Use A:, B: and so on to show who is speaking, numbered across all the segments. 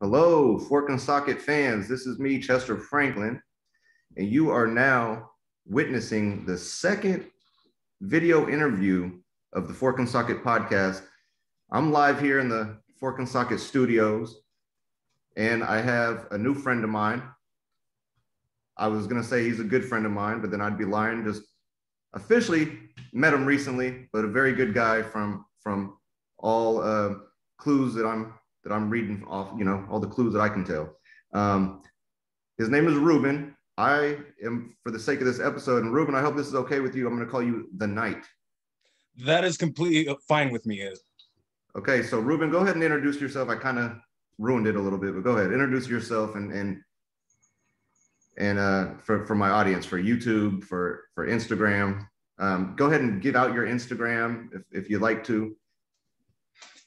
A: Hello, Fork and Socket fans. This is me, Chester Franklin, and you are now witnessing the second video interview of the Fork and Socket podcast. I'm live here in the Fork and Socket studios, and I have a new friend of mine. I was going to say he's a good friend of mine, but then I'd be lying. Just officially met him recently, but a very good guy from all clues that I'm reading off, all the clues that I can tell. His name is Ruben. I am, for the sake of this episode, and Ruben, I hope this is okay with you. I'm going to call you the Knight.
B: That is completely fine with me.
A: Okay, so Ruben, go ahead and introduce yourself. I kind of ruined it a little bit, but go ahead, introduce yourself and for my audience, for YouTube, for Instagram. Go ahead and give out your Instagram if you'd like to.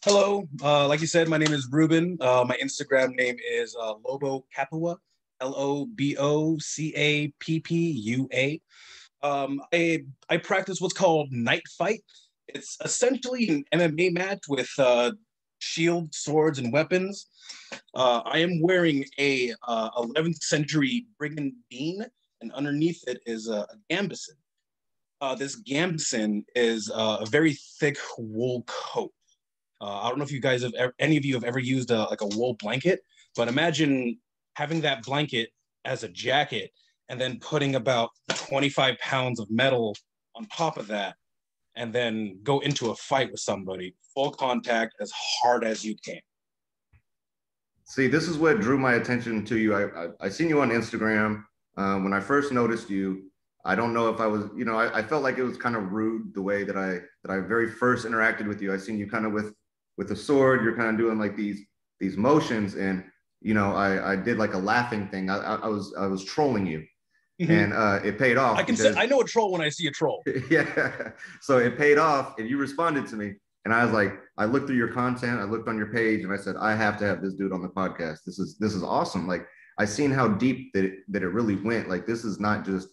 B: Hello, like you said, my name is Ruben. My Instagram name is Lobo Capua, LOBOCAPPUA. I practice what's called Night Fight. It's essentially an MMA match with shield, swords, and weapons. I am wearing a 11th century brigandine, and underneath it is a gambeson. This gambeson is a very thick wool coat. I don't know if you guys any of you have ever used like a wool blanket, but imagine having that blanket as a jacket and then putting about 25 pounds of metal on top of that, and then go into a fight with somebody, full contact, as hard as you can.
A: See, this is what drew my attention to you. I seen you on Instagram. When I first noticed you, I don't know if I was, I felt like it was kind of rude the way that I very first interacted with you. I seen you kind of with a sword. You're kind of doing like these motions, and I did like a laughing thing. I was trolling you, and it paid off.
B: I know a troll when I see a troll.
A: Yeah, so it paid off, and you responded to me, and I was like, I looked through your content, I looked on your page, and I said, I have to have this dude on the podcast. This is awesome. Like, I seen how deep that it really went. Like, this is not just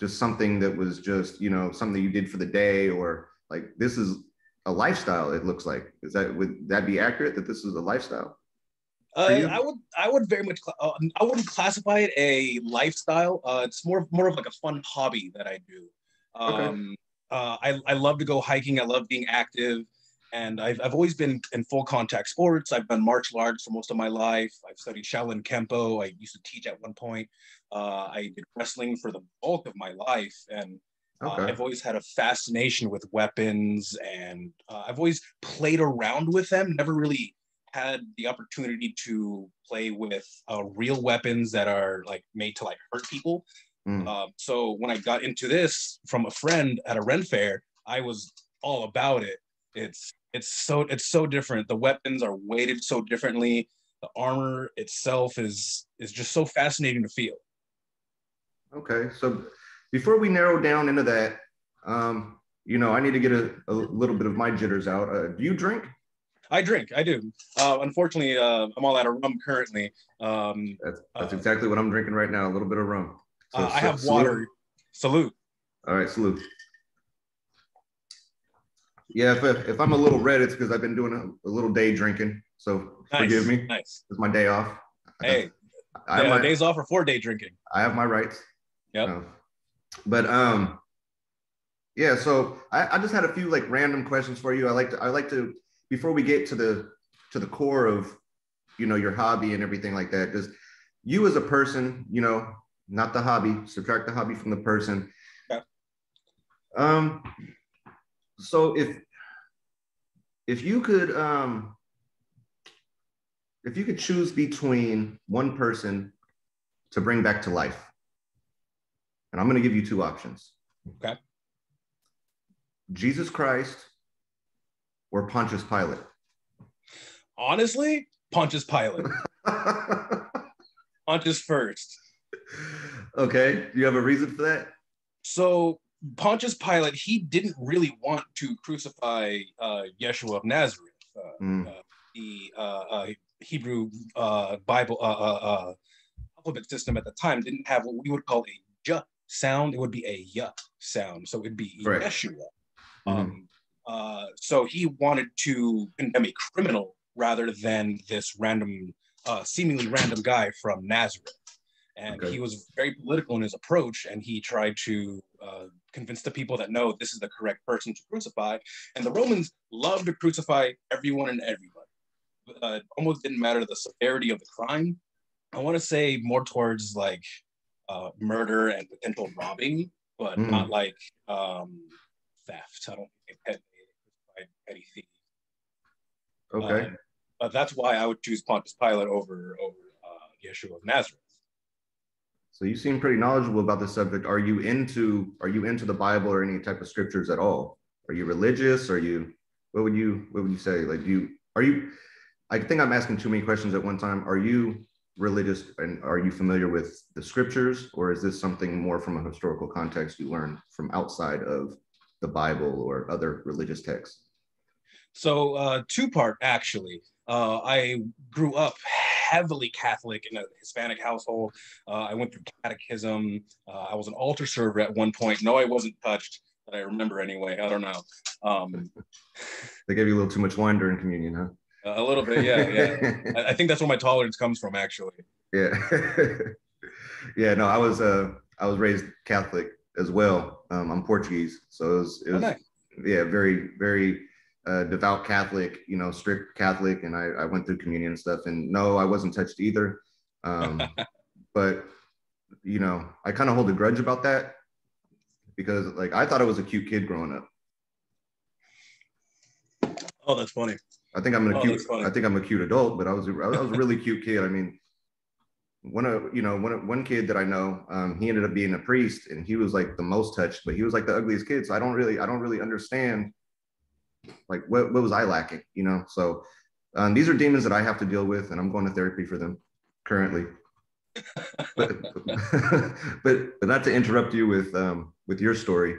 A: something that was just something you did for the day, or like, this is a lifestyle. It looks like, would that be accurate, that this is a lifestyle?
B: I would very much. I wouldn't classify it a lifestyle. It's more of like a fun hobby that I do.
A: Okay.
B: I love to go hiking. I love being active, and I've always been in full contact sports. I've done martial arts for most of my life. I've studied Shaolin Kempo. I used to teach at one point. I did wrestling for the bulk of my life, and
A: Okay.
B: I've always had a fascination with weapons, and I've always played around with them. Never really had the opportunity to play with real weapons that are like made to like hurt people. So when I got into this from a friend at a Ren fair, I was all about it. It's so different. The weapons are weighted so differently. The armor itself is just so fascinating to feel.
A: Okay, so before we narrow down into that, I need to get a little bit of my jitters out. Do you drink?
B: I drink. I do. Unfortunately, I'm all out of rum currently.
A: That's exactly what I'm drinking right now. A little bit of rum. So
B: I have water. Salute.
A: All right, salute. Yeah, if I'm a little red, it's because I've been doing a little day drinking. So forgive me.
B: Nice.
A: It's my day off.
B: Hey, days off are 4-day drinking.
A: I have my rights.
B: Yep.
A: But yeah. So I just had a few like random questions for you. I like to before we get to the core of your hobby and everything like that. Just you as a person, not the hobby. Subtract the hobby from the person.
B: Okay.
A: So if you could choose between one person to bring back to life, and I'm going to give you two options.
B: Okay.
A: Jesus Christ or Pontius Pilate?
B: Honestly, Pontius Pilate. Pontius first.
A: Okay. Do you have a reason for that?
B: So Pontius Pilate, he didn't really want to crucify Yeshua of Nazareth. The Hebrew Bible alphabet system at the time didn't have what we would call a j sound. It would be a y sound. So it'd be
A: right.
B: Yeshua. So he wanted to condemn a criminal rather than this random seemingly random guy from Nazareth. And he was very political in his approach, and he tried to convince the people that, no, this is the correct person to crucify. And the Romans loved to crucify everyone and everybody. It almost didn't matter the severity of the crime. I want to say more towards like murder and potential robbing, but not like theft. I don't think petty thief.
A: Okay.
B: But that's why I would choose Pontius Pilate over Yeshua of Nazareth.
A: So you seem pretty knowledgeable about this subject. Are you into the Bible or any type of scriptures at all? Are you religious? What would you say? Like I think I'm asking too many questions at one time. Are you religious and are you familiar with the scriptures, or is this something more from a historical context you learned from outside of the Bible or other religious texts?
B: So two-part actually. I grew up heavily Catholic in a Hispanic household. I went through catechism. I was an altar server at one point. No, I wasn't touched, that I remember anyway. I don't know.
A: They gave you a little too much wine during communion, huh?
B: A little bit, yeah. I think that's where my tolerance comes from, actually.
A: Yeah. Yeah, no, I was raised Catholic as well. I'm Portuguese, so it was
B: nice.
A: Yeah, very, very devout Catholic, strict Catholic, and I went through communion and stuff. And no, I wasn't touched either. But I kind of hold a grudge about that because like I thought I was a cute kid growing up.
B: Oh, that's funny.
A: I think I'm a cute adult, but I was a really cute kid. I mean, one kid that I know, he ended up being a priest, and he was like the most touched, but he was like the ugliest kid. So I don't really understand like what was I lacking, So these are demons that I have to deal with, and I'm going to therapy for them currently. but not to interrupt you with your story.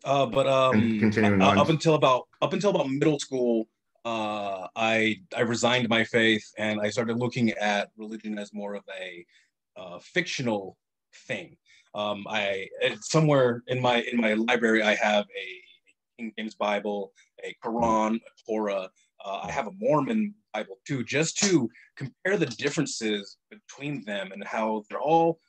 A: Continuing on.
B: Up until about middle school, I resigned my faith and I started looking at religion as more of a fictional thing. Somewhere in my library I have a King James Bible, a Quran, a Torah. I have a Mormon Bible too, just to compare the differences between them and how they're all.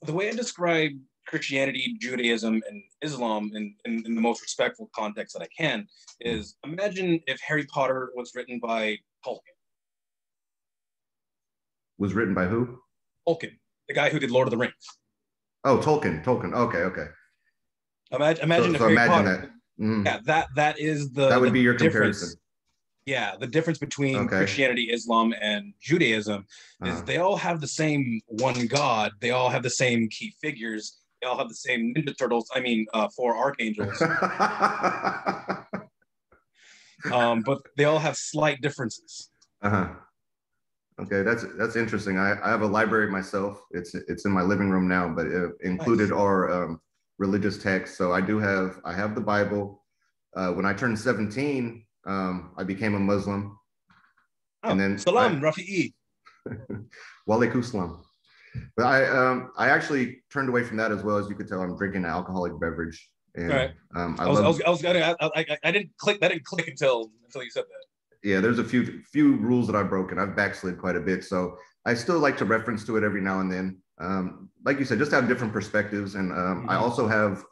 B: The way I describe Christianity, Judaism, and Islam in the most respectful context that I can is imagine if Harry Potter was written by Tolkien.
A: Was written by who?
B: Tolkien, the guy who did Lord of the Rings.
A: Oh, Tolkien. Okay.
B: Imagine if Harry Potter.
A: That. Mm.
B: Yeah, that is
A: that would be your
B: difference.
A: Comparison.
B: Yeah, the difference between Christianity, Islam, and Judaism is they all have the same one God. They all have the same key figures. They all have the same Ninja Turtles. I mean, 4 archangels. But they all have slight differences.
A: Okay, that's interesting. I have a library myself. It's in my living room now, but it included our religious texts. So I have the Bible. When I turned 17, I became a Muslim. And then
B: Salam, Rafi'i.
A: Walaikum salam. But I actually turned away from that as well. As you could tell, I'm drinking an alcoholic beverage. And,
B: right. I didn't click. That didn't click until you said that.
A: Yeah, there's a few rules that I've broken. I've backslid quite a bit, so I still like to reference to it every now and then. Like you said, just have different perspectives. And I also have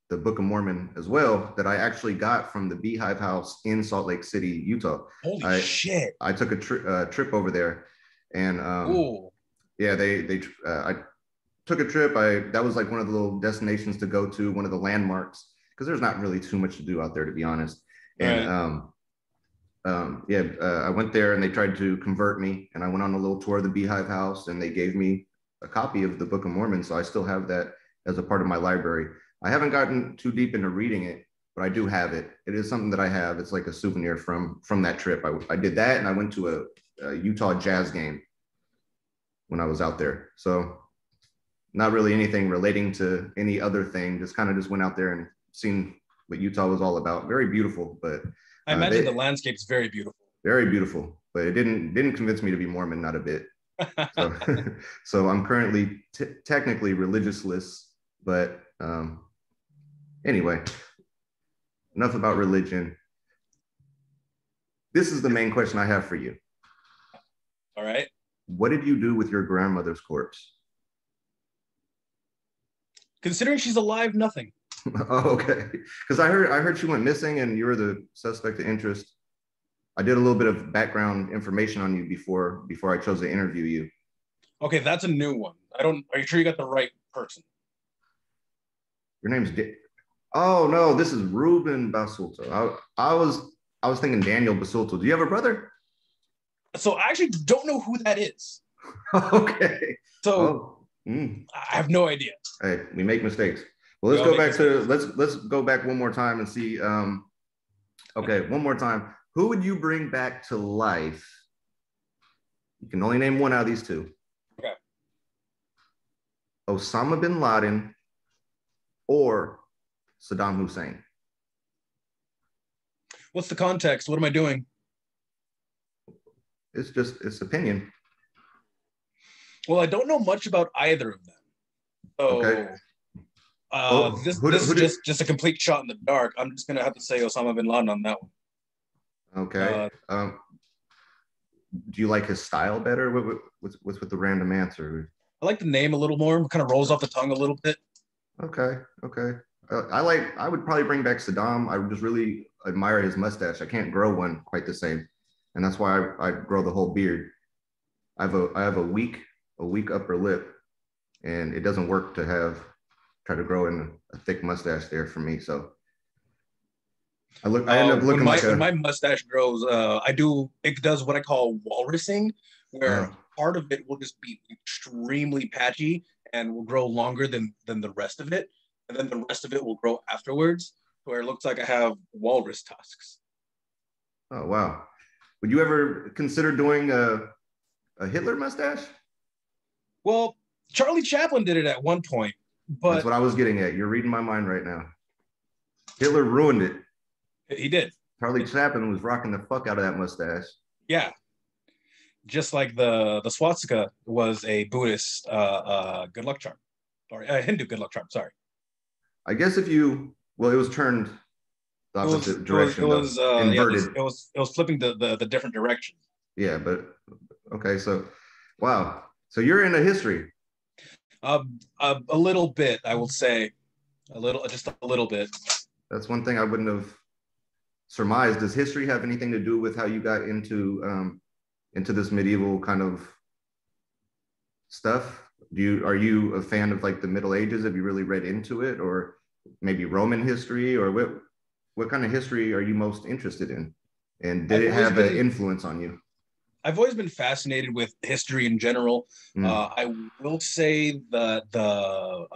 A: the Book of Mormon as well, that I actually got from the Beehive House in Salt Lake City, Utah.
B: Holy shit!
A: I took a trip over there, and yeah, I took a trip. That was like one of the little destinations to go to, one of the landmarks, because there's not really too much to do out there, to be honest. And I went there and they tried to convert me, and I went on a little tour of the Beehive House, and they gave me a copy of the Book of Mormon. So I still have that as a part of my library. I haven't gotten too deep into reading it, but I do have it. It is something that I have. It's like a souvenir from that trip. I did that, and I went to a Utah Jazz game when I was out there. So not really anything relating to any other thing. Just went out there and seen what Utah was all about. Very beautiful, but
B: I imagine the landscape's very beautiful.
A: Very beautiful, but it didn't convince me to be Mormon, not a bit. So, so I'm currently technically religiousless, but anyway, enough about religion. This is the main question I have for you.
B: All right.
A: What did you do with your grandmother's corpse?
B: Considering she's alive, nothing.
A: Oh, okay. Because I heard she went missing, and you were the suspect of interest. I did a little bit of background information on you before I chose to interview you.
B: Okay, that's a new one. I don't. Are you sure you got the right person?
A: Your name's Oh no, this is Ruben Basulto. I was thinking Daniel Basulto. Do you have a brother?
B: So I actually don't know who that is.
A: Okay.
B: So
A: Oh.
B: I have no idea.
A: Hey, we make mistakes. Well,
B: We
A: let's
B: all
A: go
B: make
A: back to
B: mistakes.
A: let's go back one more time and see. Okay, one more time. Who would you bring back to life? You can only name one out of these two.
B: Okay.
A: Osama bin Laden or Saddam Hussein.
B: What's the context? What am I doing?
A: It's opinion.
B: Well, I don't know much about either of them.
A: Okay.
B: So
A: Oh,
B: this
A: who
B: is
A: did?
B: just a complete shot in the dark. I'm just gonna have to say Osama bin Laden on that one.
A: Okay. Do you like his style better? What's with the random answer?
B: I like the name a little more. Kind of rolls off the tongue a little bit.
A: Okay. Okay. I would probably bring back Saddam. I would just really admire his mustache. I can't grow one quite the same, and that's why I grow the whole beard. I have a weak upper lip, and it doesn't work to try to grow in a thick mustache there for me. So I end up
B: When
A: looking like
B: my
A: a
B: mustache grows, it does what I call walrusing, where part of it will just be extremely patchy and will grow longer than the rest of it, and then the rest of it will grow afterwards, where it looks like I have walrus tusks.
A: oh wow. Would you ever consider doing a Hitler mustache?
B: Well, Charlie Chaplin did it at one point,
A: That's
B: but
A: what I was getting at. You're reading my mind right now. Hitler ruined it.
B: he did.
A: Charlie Chaplin was rocking the fuck out of that mustache.
B: Yeah, just like the swastika was a Buddhist good luck charm, or a Hindu good luck charm. Sorry.
A: I guess well, it was turned the opposite direction though, inverted.
B: It was flipping the different direction.
A: Yeah, but okay, so wow, so you're into history.
B: A little bit, I will say, just a little bit.
A: That's one thing I wouldn't have surmised. Does history have anything to do with how you got into this medieval kind of stuff? Are you a fan of like the Middle Ages? Have you really read into it, or maybe Roman history, or what kind of history are you most interested in? And did it have an influence on you?
B: I've always been fascinated with history in general. I will say that the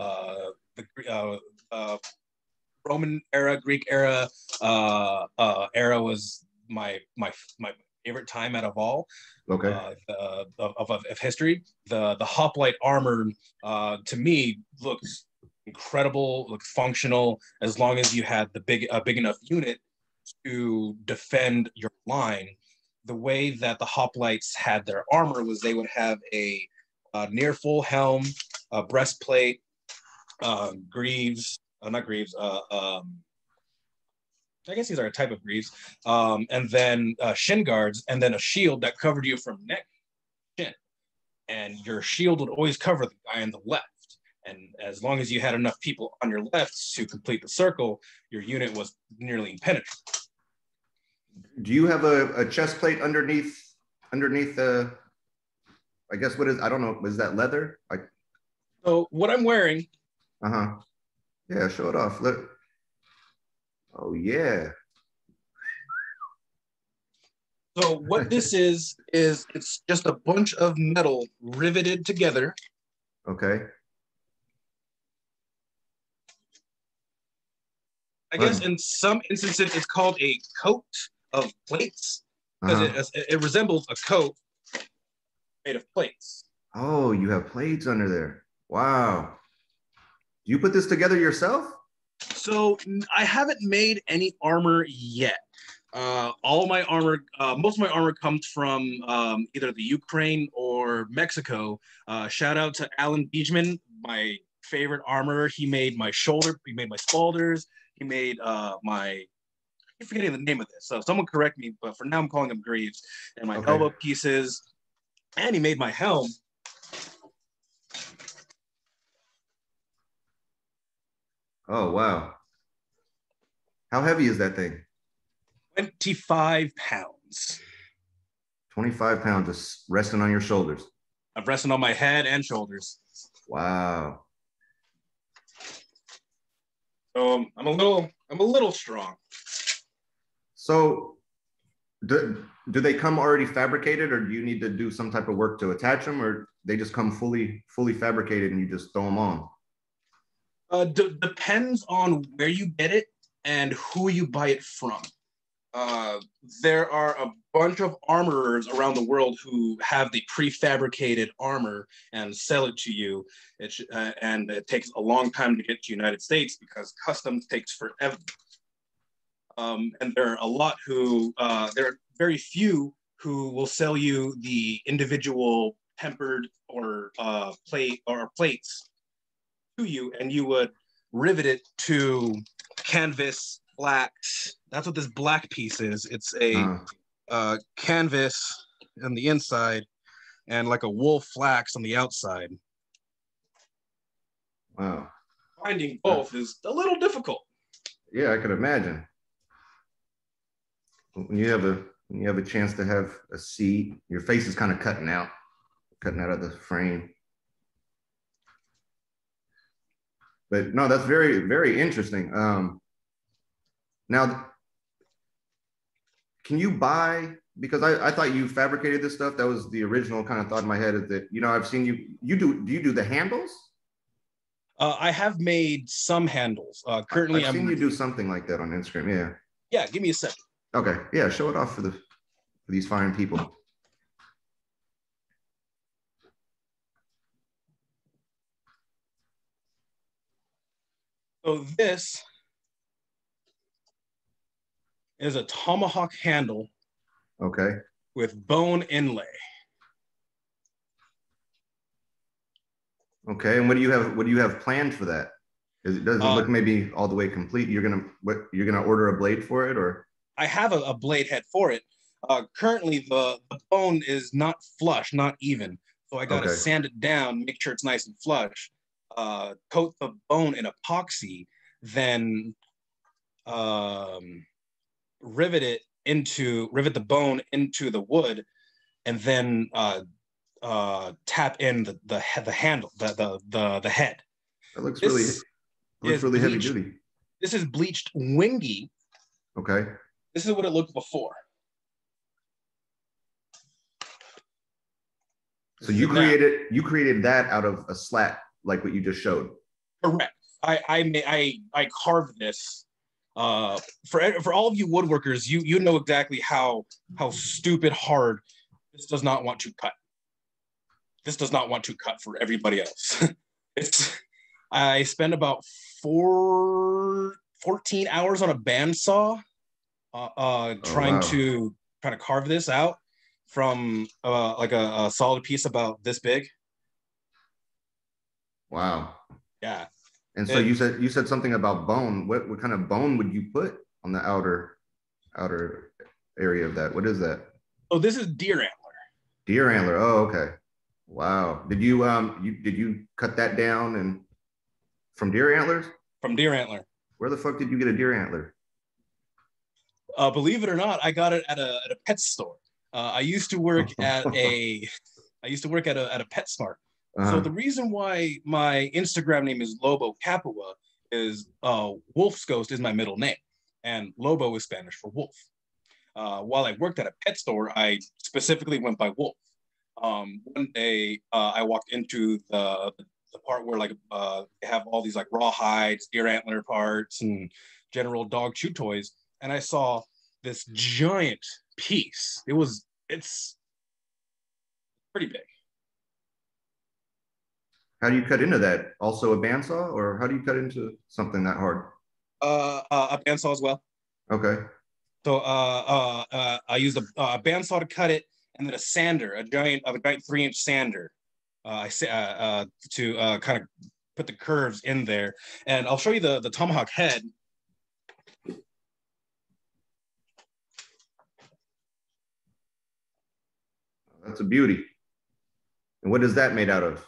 B: Roman era, Greek era era was my favorite time out of all.
A: Okay.
B: Of history. The hoplite armor to me looks incredible, looks functional, as long as you had the big enough unit to defend your line. The way that the hoplites had their armor was they would have a near full helm, a breastplate, greaves, not greaves, I guess these are a type of greaves, and then shin guards, and then a shield that covered you from neck to chin. And your shield would always cover the guy on the left. And as long as you had enough people on your left to complete the circle, your unit was nearly impenetrable.
A: Do you have a chest plate underneath the? I guess I don't know. Is that leather?
B: So what I'm wearing.
A: Yeah, show it off. Oh yeah.
B: So what this is it's just a bunch of metal riveted together.
A: Okay.
B: I guess in some instances it's called a coat of plates because it resembles a coat made of plates.
A: Oh, you have plates under there. Wow. You put this together yourself?
B: So I haven't made any armor yet. All my armor, most of my armor comes from either the Ukraine or Mexico. Shout out to Alan Beachman, my favorite armorer. He made my shoulder, he made my spalders, he made I'm forgetting the name of this. So someone correct me, but for now I'm calling them greaves. And my elbow pieces, And he made my helm.
A: Oh, wow. How heavy is that thing?
B: 25 pounds.
A: 25 pounds just resting on your shoulders.
B: I'm resting on my head and shoulders.
A: Wow.
B: So I'm a little strong.
A: So do they come already fabricated, or do you need to do some type of work to attach them, or they just come fully fabricated and you just throw them on?
B: Depends on where you get it and who you buy it from. Uh, there are a bunch of armorers around the world who have the prefabricated armor and sell it to you. And it takes a long time to get to the United States because customs takes forever. And there are a lot who, there are very few who will sell you the individual tempered or plates to you, and you would rivet it to canvas blacks. That's what this black piece is. It's a canvas on the inside and like a wool flax on the outside.
A: Wow.
B: Finding both is a little difficult.
A: Yeah, I could imagine. When you have a chance to have a seat, your face is kind of cutting out of the frame. But no, that's very interesting. Now, can you buy? Because I thought you fabricated this stuff. That was the original kind of thought in my head. Is that, I've seen you do. Do you do the handles?
B: I have made some handles. Currently,
A: I've seen you do something like that on Instagram. Yeah.
B: Yeah, give me a second.
A: Okay. Yeah. Show it off for these fine people.
B: So this is a tomahawk handle.
A: Okay.
B: With bone inlay.
A: Okay. And what do you have planned for that? Does it look maybe all the way complete? You're gonna order a blade for it, or?
B: I have a blade head for it. Currently, the bone is not flush, not even. So I got to sand it down, make sure it's nice and flush. Coat the bone in epoxy, then rivet the bone into the wood, and then tap in the handle, the head.
A: That looks really heavy duty.
B: This is bleached wingy.
A: Okay.
B: This is what it looked before.
A: So you created that out of a slat, like what you just showed.
B: Correct. I carved this. For all of you woodworkers, you know exactly how stupid hard this does not want to cut. This does not want to cut for everybody else. I spent about 14 hours on a bandsaw trying to carve this out from like a solid piece about this big.
A: Wow.
B: Yeah.
A: And so you said something about bone. What kind of bone would you put on the outer area of that? What is that?
B: Oh, this is deer antler.
A: Deer antler. Oh, okay. Wow. Did you cut that down and from deer antlers?
B: From deer antler.
A: Where the fuck did you get a deer antler?
B: Believe it or not, I got it at a pet store. I used to work at a PetSmart. So the reason why my Instagram name is Lobo Capua is Wolf's Ghost is my middle name, and Lobo is Spanish for wolf. While I worked at a pet store, I specifically went by wolf. One day, I walked into the part where they have all these like raw hides, deer antler parts, and general dog chew toys, and I saw this giant piece. It's pretty big.
A: How do you cut into that? Also a bandsaw, or how do you cut into something that hard?
B: A bandsaw as well.
A: Okay.
B: So I used a bandsaw to cut it, and then a sander, a giant 3-inch sander, to kind of put the curves in there. And I'll show you the tomahawk head.
A: That's a beauty. And what is that made out of?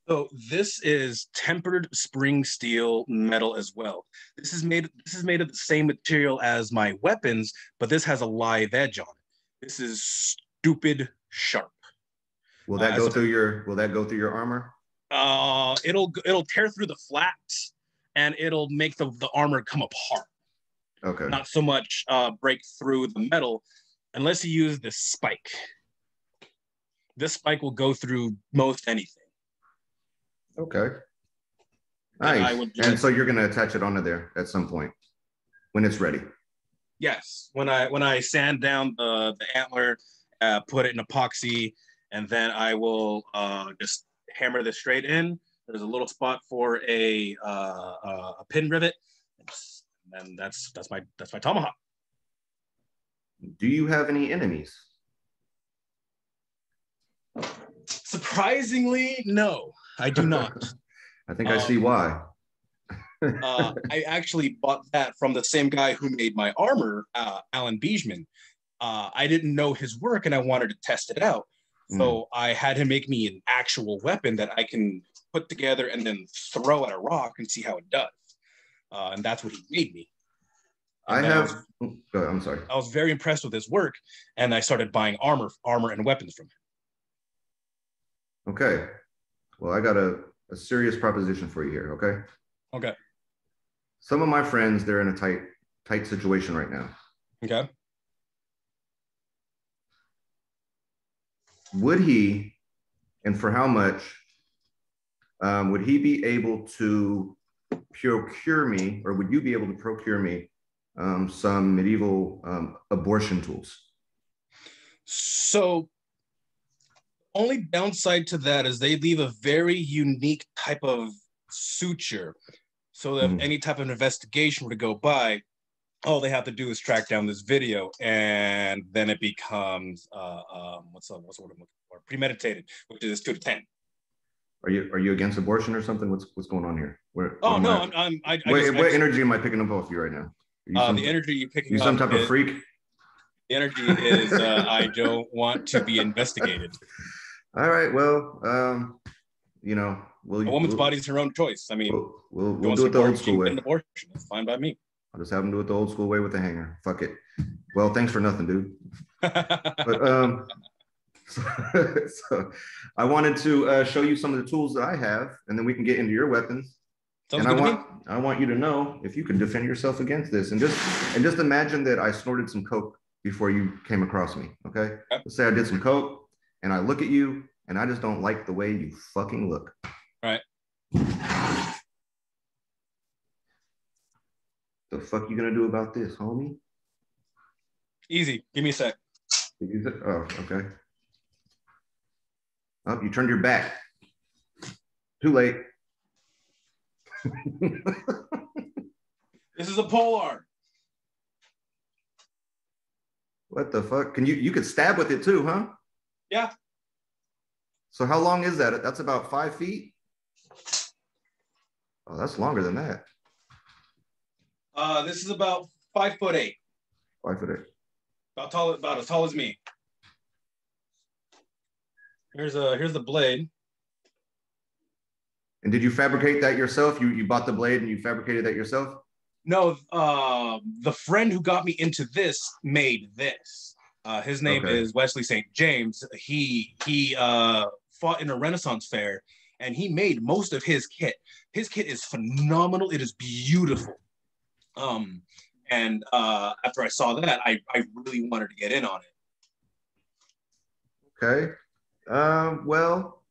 B: So this is tempered spring steel metal as well. This is made of the same material as my weapons, but this has a live edge on it. This is stupid sharp.
A: Will that go through your armor?
B: It'll tear through the flaps and it'll make the armor come apart.
A: Okay.
B: Not so much break through the metal unless you use this spike. This spike will go through most anything.
A: Okay. Nice. And so you're gonna attach it onto there at some point when it's ready.
B: Yes. When I sand down the antler, put it in epoxy, and then I will just hammer this straight in. There's a little spot for a pin rivet, and that's my tomahawk.
A: Do you have any enemies?
B: Surprisingly, no, I do not.
A: I think I see why.
B: I actually bought that from the same guy who made my armor, Alan Beijman. I didn't know his work and I wanted to test it out. So I had him make me an actual weapon that I can put together and then throw at a rock and see how it does. And that's what he made me.
A: I'm sorry.
B: I was very impressed with his work and I started buying armor and weapons from him.
A: Okay. Well, I got a serious proposition for you here, okay?
B: Okay.
A: Some of my friends, they're in a tight situation right now.
B: Okay.
A: Would he, and for how much, would he be able to procure me, or would you be able to procure me some medieval abortion tools?
B: So only downside to that is they leave a very unique type of suture. So that if any type of investigation were to go by, all they have to do is track down this video, and then it becomes what's the word I'm looking for? Premeditated, which is 2 to 10.
A: Are you against abortion or something? What's going on here?
B: What
A: energy am I picking up off you right now?
B: The energy you're picking up.
A: You some type of freak?
B: The energy is I don't want to be investigated.
A: All right. Well, a
B: woman's body's her own choice. I mean,
A: we'll do it the old school way.
B: Abortion, it's fine by me.
A: I'll just have them do it the old school way with the hanger. Fuck it. Well, thanks for nothing, dude. But so I wanted to show you some of the tools that I have, and then we can get into your weapons.
B: Sounds
A: and
B: good
A: I want you to know if you can defend yourself against this, and just imagine that I snorted some coke before you came across me. Okay. Let's say I did some coke, and I look at you, and I just don't like the way you fucking look.
B: Right.
A: The fuck you gonna do about this, homie?
B: Easy. Give me a sec.
A: Oh, okay. Oh, you turned your back. Too late.
B: This is a Polar.
A: What the fuck? You could stab with it too, huh?
B: Yeah.
A: So how long is that? That's about 5 feet? Oh, that's longer than that.
B: This is about 5'8".
A: 5'8".
B: About as tall as me. Here's the blade.
A: And did you fabricate that yourself? You bought the blade and you fabricated that yourself?
B: No, the friend who got me into this made this. His name is Wesley St. James. He fought in a Renaissance fair, and he made most of his kit. His kit is phenomenal. It is beautiful. And after I saw that, I really wanted to get in on it.
A: Okay. Well,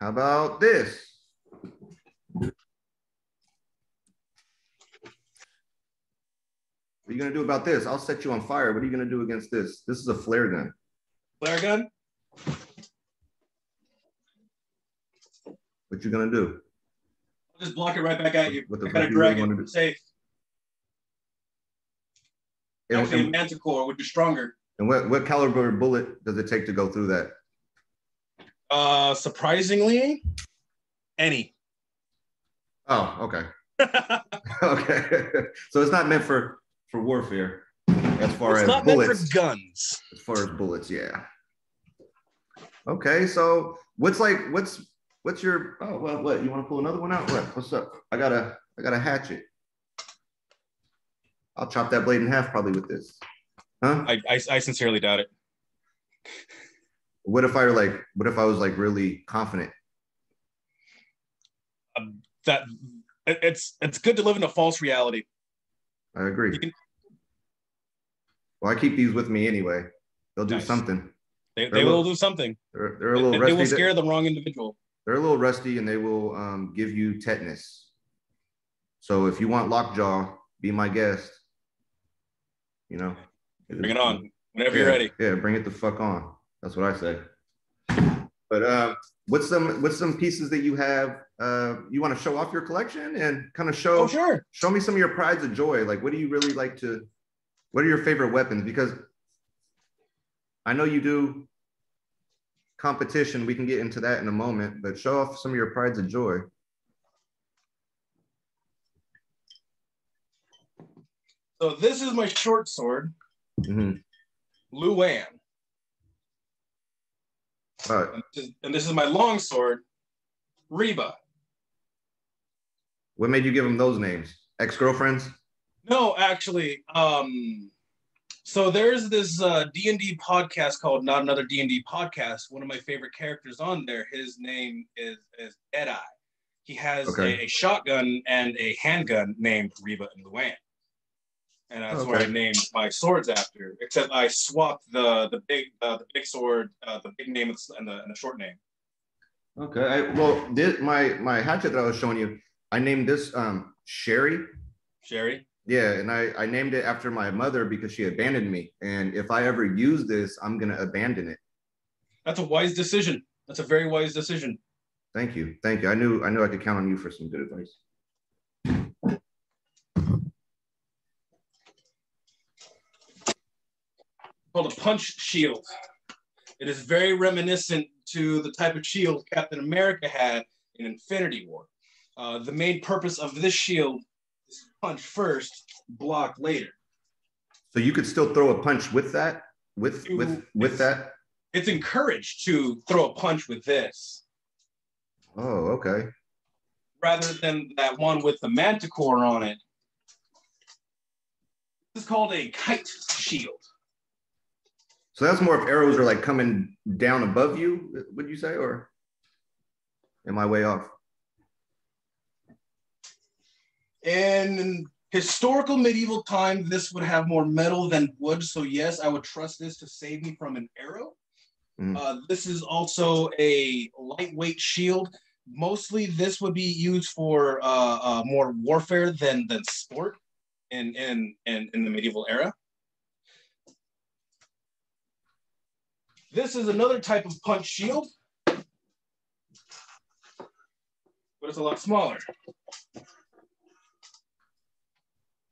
A: how about this? What are you going to do about this? I'll set you on fire. What are you going to do against this? This is a flare gun.
B: Flare gun?
A: What you going to do?
B: I'll just block it right back at you.
A: What the
B: I gotta
A: fuck
B: drag
A: you
B: it.
A: do?
B: Safe. Actually, a Manticore would be stronger.
A: And what caliber bullet does it take to go through that?
B: Surprisingly, any.
A: Oh, okay. Okay. So it's not meant for warfare as far as bullets.
B: Meant for guns.
A: As far as bullets, yeah. Okay, so what's your? Oh well, what you want to pull another one out? What's up? I got a hatchet. I'll chop that blade in half probably with this. Huh?
B: I sincerely doubt it.
A: What if I was like really confident?
B: That it's good to live in a false reality.
A: I agree. Well, I keep these with me anyway. They'll do
B: Nice.
A: something.
B: They will do something.
A: They're a little rusty.
B: They will scare the wrong individual.
A: They're a little rusty and they will give you tetanus. So if you want lockjaw, be my guest. You know,
B: bring it on whenever you're ready.
A: Yeah, bring it the fuck on. That's what I say. But what's some pieces that you have? You want to show off your collection and kind of show?
B: Oh, sure.
A: Show me some of your prides of joy. Like, what do you really like to? What are your favorite weapons? Because I know you do competition. We can get into that in a moment, but show off some of your prides of joy.
B: So this is my short sword, Luan. And this is my long sword, Reba.
A: What made you give them those names? Ex-girlfriends?
B: No, actually. So there's this D&D podcast called Not Another D&D Podcast. One of my favorite characters on there, his name is Deadeye. He has a shotgun and a handgun named Reba and Luan. And that's where I named my swords after. Except I swapped the big sword, the big name and the short name.
A: Okay. My hatchet that I was showing you, I named this Sherry.
B: Sherry?
A: Yeah, and I named it after my mother because she abandoned me. And if I ever use this, I'm gonna abandon it.
B: That's a wise decision. That's a very wise decision.
A: Thank you. Thank you. I knew I could count on you for some good advice.
B: Called a punch shield. It is very reminiscent to the type of shield Captain America had in Infinity War. The main purpose of this shield is punch first, block later.
A: So you could still throw a punch with that? With that?
B: It's encouraged to throw a punch with this.
A: Oh, okay.
B: Rather than that one with the manticore on it. This is called a kite shield.
A: So that's more if arrows are like coming down above you, would you say, or am I way off?
B: In historical medieval time, this would have more metal than wood. So yes, I would trust this to save me from an arrow. This is also a lightweight shield. Mostly this would be used for more warfare than sport in the medieval era. This is another type of punch shield, but it's a lot smaller.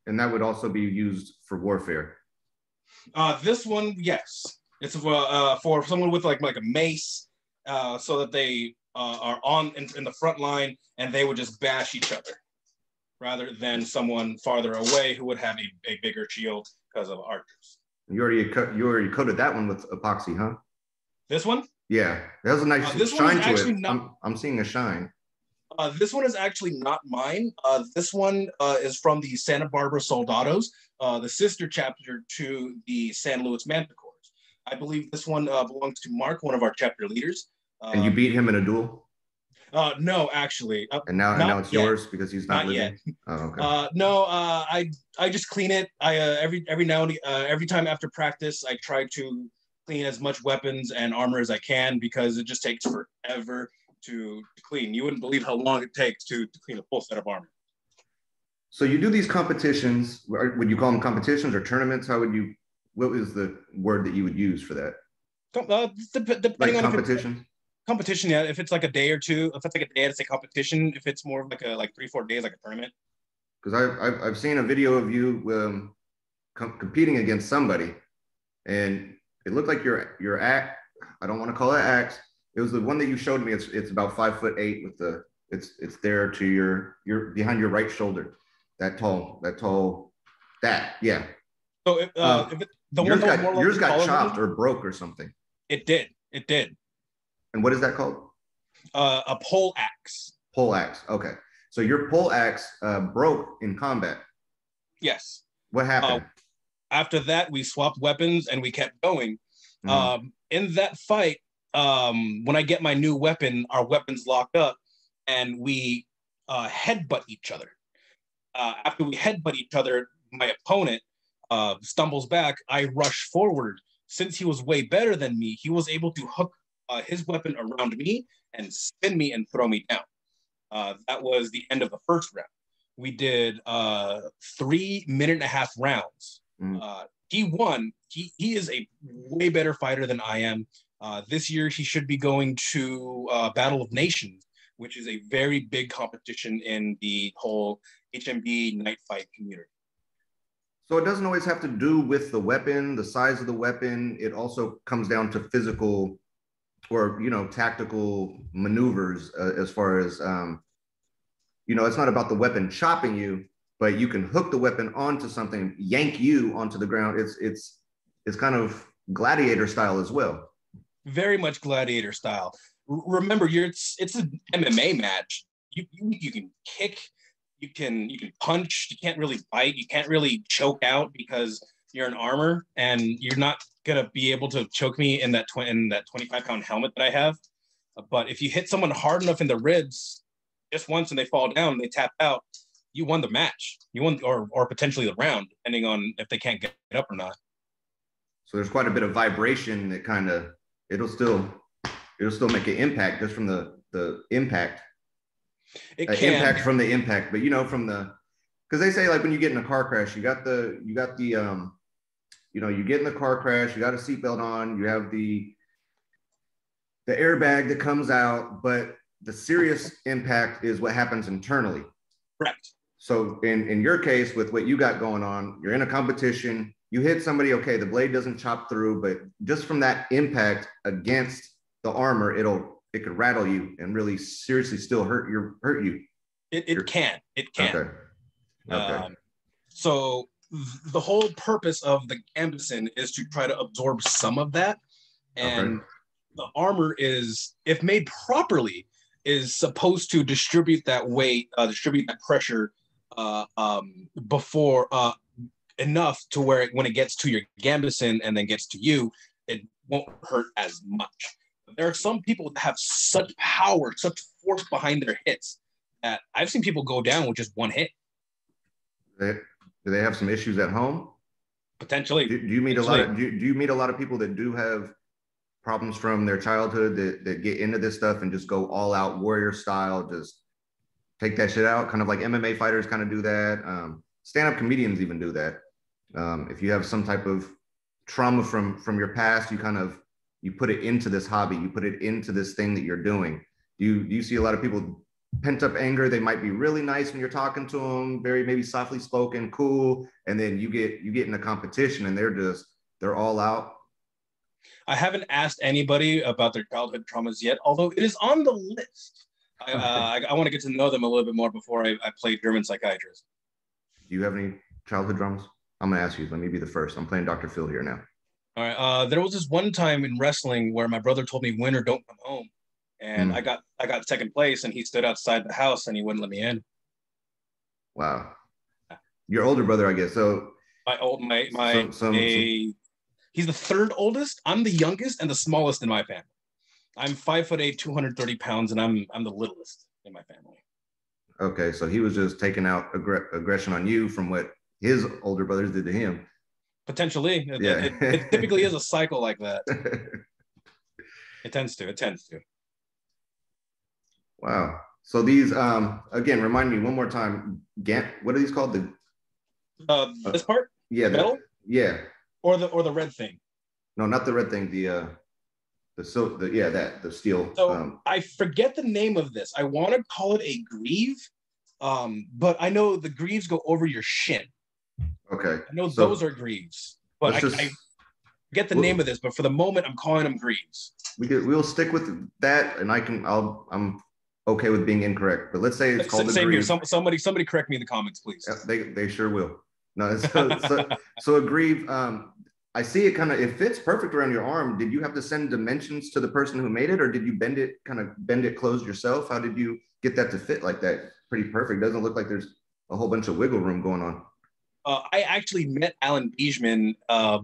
A: And that would also be used for warfare.
B: This one, yes, it's for someone with like a mace, so that they are in the front line and they would just bash each other, rather than someone farther away who would have a bigger shield because of archers.
A: You already coated that one with epoxy, huh?
B: This one?
A: Yeah, that was a nice shine to it. I'm seeing a shine.
B: This one is actually not mine. This one is from the Santa Barbara Soldados, the sister chapter to the San Luis Manticores. I believe this one belongs to Mark, one of our chapter leaders.
A: And you beat him in a duel?
B: No, actually.
A: And now it's yours because he's not living?
B: Yet.
A: Oh, okay.
B: No, I just clean it. I every now and every time after practice, I try to clean as much weapons and armor as I can because it just takes forever to clean. You wouldn't believe how long it takes to clean a full set of armor.
A: So you do these competitions. Would you call them competitions or tournaments? What was the word that you would use for that?
B: Depending
A: like
B: on
A: competition?
B: Competition, yeah. If it's like a day or two, if it's like a day, it's a competition. If it's more of like 3-4 days, like a tournament.
A: Because I've seen a video of you competing against somebody, and it looked like your axe. I don't want to call it axe. It was the one that you showed me. It's about 5'8" with it's there to your behind your right shoulder. That tall. Yeah.
B: So
A: yours got chopped or broke or something.
B: It did.
A: And what is that called?
B: A pole axe.
A: Pole axe. Okay. So your pole axe broke in combat.
B: Yes.
A: What
B: Uh,
A: happened?
B: After that, we swapped weapons and we kept going.
A: Mm.
B: In that fight, when I get my new weapon, our weapons locked up and we headbutt each other. After we headbutt each other, my opponent stumbles back. I rush forward. Since he was way better than me, he was able to hook his weapon around me and spin me and throw me down. That was the end of the first round. We did 3.5 minute rounds.
A: Mm.
B: He won. He is a way better fighter than I am. This year, he should be going to Battle of Nations, which is a very big competition in the whole HMB night fight community.
A: So it doesn't always have to do with the weapon, the size of the weapon. It also comes down to physical or, tactical maneuvers as far as, it's not about the weapon chopping you, but you can hook the weapon onto something, yank you onto the ground. It's kind of gladiator style as well.
B: Very much gladiator style. Remember, it's an MMA match. You can kick, you can punch. You can't really bite. You can't really choke out because you're in armor, and you're not gonna be able to choke me in that 25-pound helmet that I have. But if you hit someone hard enough in the ribs just once and they fall down, they tap out, you won the match. You won, or potentially the round, depending on if they can't get up or not.
A: So there's quite a bit of vibration that kind of it'll still make an impact just from the impact.
B: It can
A: impact from the impact, but from the because they say like when you get in a car crash, you get in the car crash, you got a seatbelt on, you have the airbag that comes out, but the serious impact is what happens internally.
B: Correct.
A: So in your case, with what you got going on, you're in a competition, you hit somebody, okay, the blade doesn't chop through, but just from that impact against the armor, it could rattle you and really seriously still hurt you.
B: It can.
A: Okay.
B: So the whole purpose of the gambeson is to try to absorb some of that, and the armor is, if made properly, is supposed to distribute that weight, distribute that pressure before enough to where when it gets to your gambeson and then gets to you, it won't hurt as much. But there are some people that have such power, such force behind their hits that I've seen people go down with just one hit.
A: Do they have some issues at home?
B: Potentially.
A: Do you meet a lot of do you meet a lot of people that do have problems from their childhood that get into this stuff and just go all out warrior style, just take that shit out? Kind of like MMA fighters kind of do that. Stand-up comedians even do that. If you have some type of trauma from your past, you put it into this hobby, you put it into this thing that you're doing. Do you see a lot of people pent up anger? They might be really nice when you're talking to them, very maybe softly spoken, cool, and then you get in a competition and they're all out.
B: I haven't asked anybody about their childhood traumas yet, although it is on the list. I want to get to know them a little bit more before I play German psychiatrist.
A: Do you have any childhood traumas? I'm gonna ask you. Let me be the first. I'm playing Dr. Phil here now.
B: All right. There was this one time in wrestling where my brother told me, "Win or don't come home," and I got second place, and he stood outside the house and he wouldn't let me in.
A: Wow. Your older brother, I guess. So
B: he's the third oldest. I'm the youngest and the smallest in my family. I'm 5'8", 230 pounds, and I'm the littlest in my family.
A: Okay, so he was just taking out aggression on you from what his older brothers did to him.
B: Potentially. Yeah. It typically is a cycle like that. It tends to.
A: Wow. So these, again, remind me one more time. What are these called?
B: This part?
A: Yeah.
B: Metal?
A: Yeah.
B: Or the red thing?
A: No, not the red thing. The steel.
B: So I forget the name of this. I want to call it a greave, but I know the greaves go over your shin.
A: Okay.
B: I know those are greaves, but I forget the name of this. But for the moment, I'm calling them greaves.
A: We'll stick with that, and I'm okay with being incorrect. But let's say it's called
B: a greave. Somebody correct me in the comments, please.
A: They sure will. No, so a greave. I see it kind of, it fits perfect around your arm. Did you have to send dimensions to the person who made it, or did you bend it closed yourself? How did you get that to fit like that? Pretty perfect. Doesn't look like there's a whole bunch of wiggle room going on.
B: I actually met Alan Beijman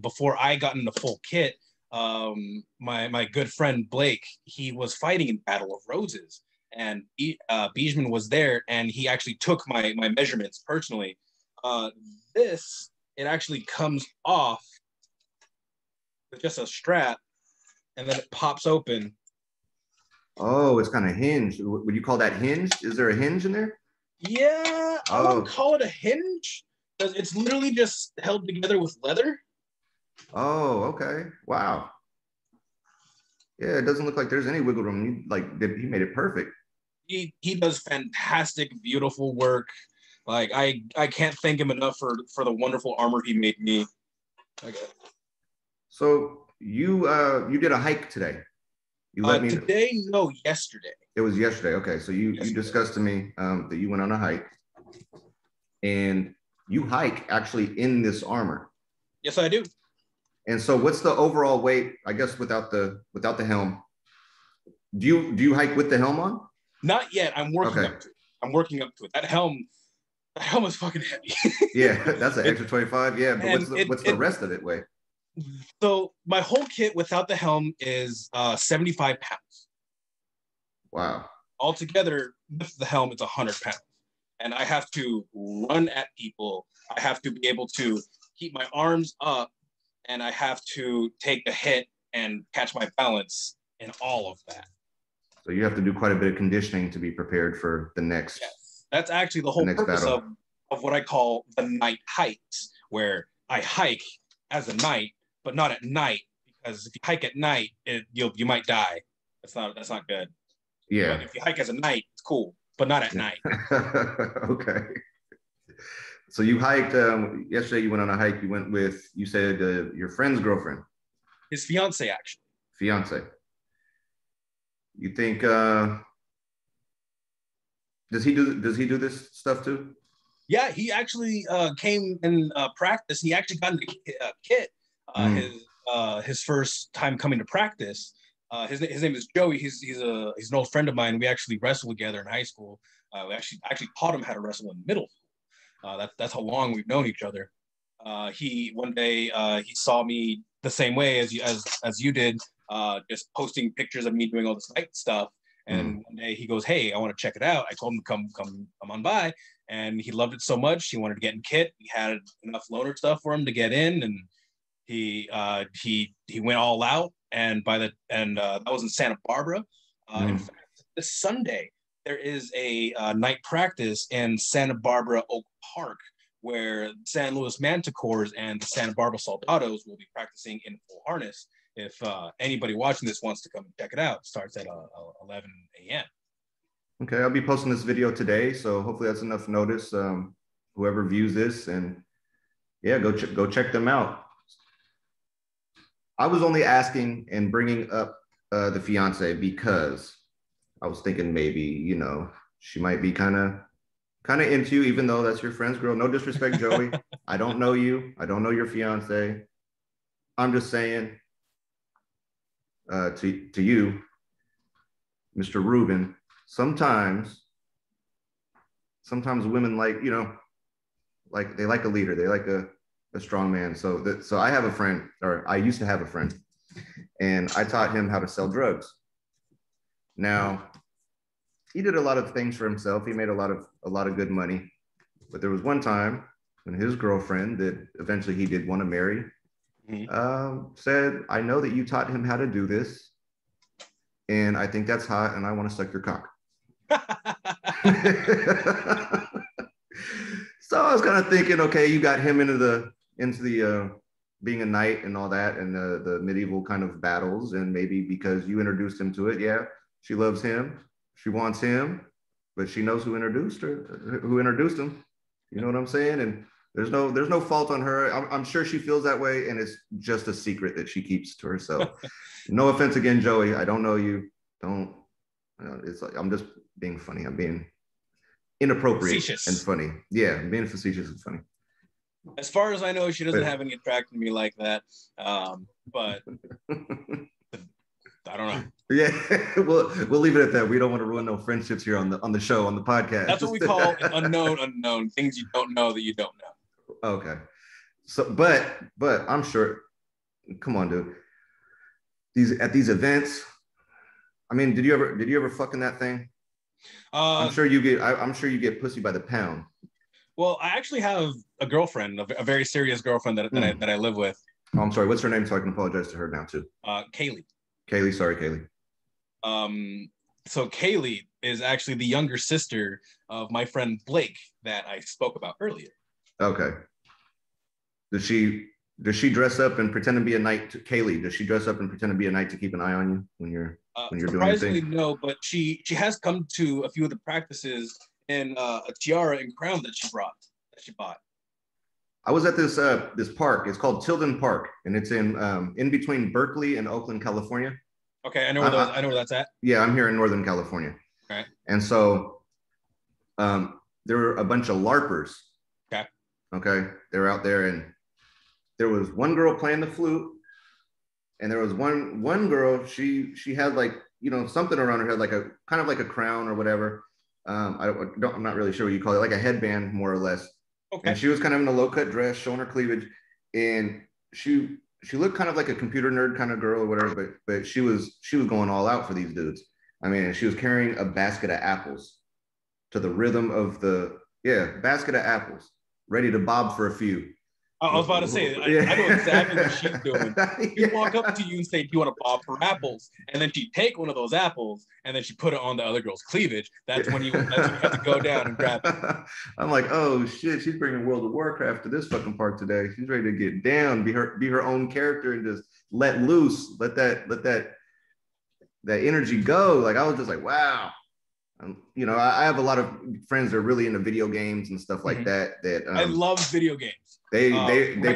B: before I got in the full kit. My good friend Blake, he was fighting in Battle of Roses, and Beijman was there, and he actually took my measurements personally. This, it actually comes off with just a strap, and then it pops open.
A: Oh, it's kind of hinged. Would you call that hinged? Is there a hinge in there?
B: Yeah, I wouldn't call it a hinge. It's literally just held together with leather.
A: Oh, okay. Wow. Yeah, it doesn't look like there's any wiggle room. He made it perfect.
B: He does fantastic, beautiful work. Like I can't thank him enough for the wonderful armor he made me. Okay.
A: So you did a hike today. You let me know.
B: Today, no, yesterday.
A: It was yesterday. Okay, so you
B: Yesterday.
A: discussed to me that you went on a hike, and you hike actually in this armor.
B: Yes, I do.
A: And so, what's the overall weight? I guess without the helm. Do you hike with the helm on?
B: Not yet. I'm working up to it. I'm working up to it. That helm is fucking heavy.
A: Yeah, that's an extra 25. Yeah, but what's the rest of it weigh?
B: So my whole kit without the helm is 75 pounds.
A: Wow.
B: Altogether, with the helm, it's 100 pounds. And I have to run at people. I have to be able to keep my arms up, and I have to take a hit and catch my balance in all of that.
A: So you have to do quite a bit of conditioning to be prepared for the next.
B: Yes. That's actually the whole purpose of what I call the night hikes, where I hike as a knight, but not at night, because if you hike at night, you might die. That's not good.
A: Yeah.
B: But if you hike as a knight, it's cool, but not at night.
A: Okay. So you hiked yesterday. You went on a hike. You went with, you said, your friend's girlfriend.
B: His fiance, actually.
A: Fiance. You think does he do this stuff too?
B: Yeah, he actually came in practice. He actually got into kit his first time coming to practice. His name is Joey. He's an old friend of mine. We actually wrestled together in high school. We actually taught him how to wrestle in middle school. That's how long we've known each other. He one day he saw me the same way as you did, just posting pictures of me doing all this night stuff. And one day he goes, "Hey, I want to check it out." I told him to come on by, and he loved it so much he wanted to get in kit. We had enough loaner stuff for him to get in, and he went all out. And that was in Santa Barbara. In fact, this Sunday there is a night practice in Santa Barbara Oak Park, where San Luis Manticores and the Santa Barbara Soldados will be practicing in full harness. If anybody watching this wants to come and check it out, it starts at 11 a.m.
A: Okay, I'll be posting this video today, so hopefully that's enough notice. Whoever views this, and yeah, go check them out. I was only asking and bringing up the fiance because I was thinking maybe she might be kind of into you, even though that's your friend's girl. No disrespect, Joey. I don't know you. I don't know your fiance. I'm just saying to you, Mr. Ruben, sometimes women like they like a leader. They like a strong man. So I have a friend, or I used to have a friend, and I taught him how to sell drugs. Now, he did a lot of things for himself. He made a lot of good money. But there was one time when his girlfriend that eventually he did want to marry said, "I know that you taught him how to do this, and I think that's hot, and I want to suck your cock." So I was kind of thinking, okay, you got him into the being a knight and all that, and the medieval kind of battles, and maybe because you introduced him to it, yeah, she loves him, she wants him, but she knows who introduced him. You know what I'm saying? And there's no fault on her. I'm sure she feels that way, and it's just a secret that she keeps to herself. No offense again, Joey. I don't know you. Don't. It's like I'm just being funny. I'm being inappropriate facetious and funny. Yeah, being facetious and funny.
B: As far as I know, she doesn't have any attraction to me like that. But I don't know.
A: Yeah, we'll leave it at that. We don't want to ruin no friendships here on the show, on the podcast.
B: That's what we call an unknown, things you don't know that you don't know.
A: Okay. So, but I'm sure. Come on, dude. These events. I mean, did you ever fuck in that thing? I'm sure you get. I'm sure you get pussy by the pound.
B: Well, I actually have a girlfriend, a very serious girlfriend that I live with.
A: Oh, I'm sorry. What's her name? So I can apologize to her now too.
B: Kaylee.
A: Kaylee. Sorry, Kaylee.
B: So Kaylee is actually the younger sister of my friend Blake that I spoke about earlier.
A: Okay. Does she dress up and pretend to be a knight? Kaylee, does she dress up and pretend to be a knight to keep an eye on you when you're doing your thing?
B: No, but she has come to a few of the practices in a tiara and crown that she bought.
A: I was at this park. It's called Tilden Park, and it's in between Berkeley and Oakland, California.
B: Okay, I know where that's at.
A: Yeah, I'm here in Northern California.
B: Okay.
A: And so there were a bunch of LARPers.
B: Okay.
A: Okay. They were out there, and there was one girl playing the flute, and there was one girl, she had like, something around her head, like a kind of like a crown or whatever. I'm not really sure what you call it, like a headband, more or less. Okay. And she was kind of in a low-cut dress, showing her cleavage, and she looked kind of like a computer nerd kind of girl or whatever, but she was going all out for these dudes. I mean, she was carrying a basket of apples to the rhythm of basket of apples, ready to bob for a few.
B: I was about to say, I know exactly what she's doing. She'd walk up to you and say, do you want to bob for apples? And then she'd take one of those apples and then she'd put it on the other girl's cleavage. That's when you have to go down and grab it.
A: I'm like, oh shit, she's bringing World of Warcraft to this fucking park today. She's ready to get down, be her own character, and just let loose, let that energy go. Like, I was just like, wow. I have a lot of friends that are really into video games and stuff like that.
B: I love video games.
A: They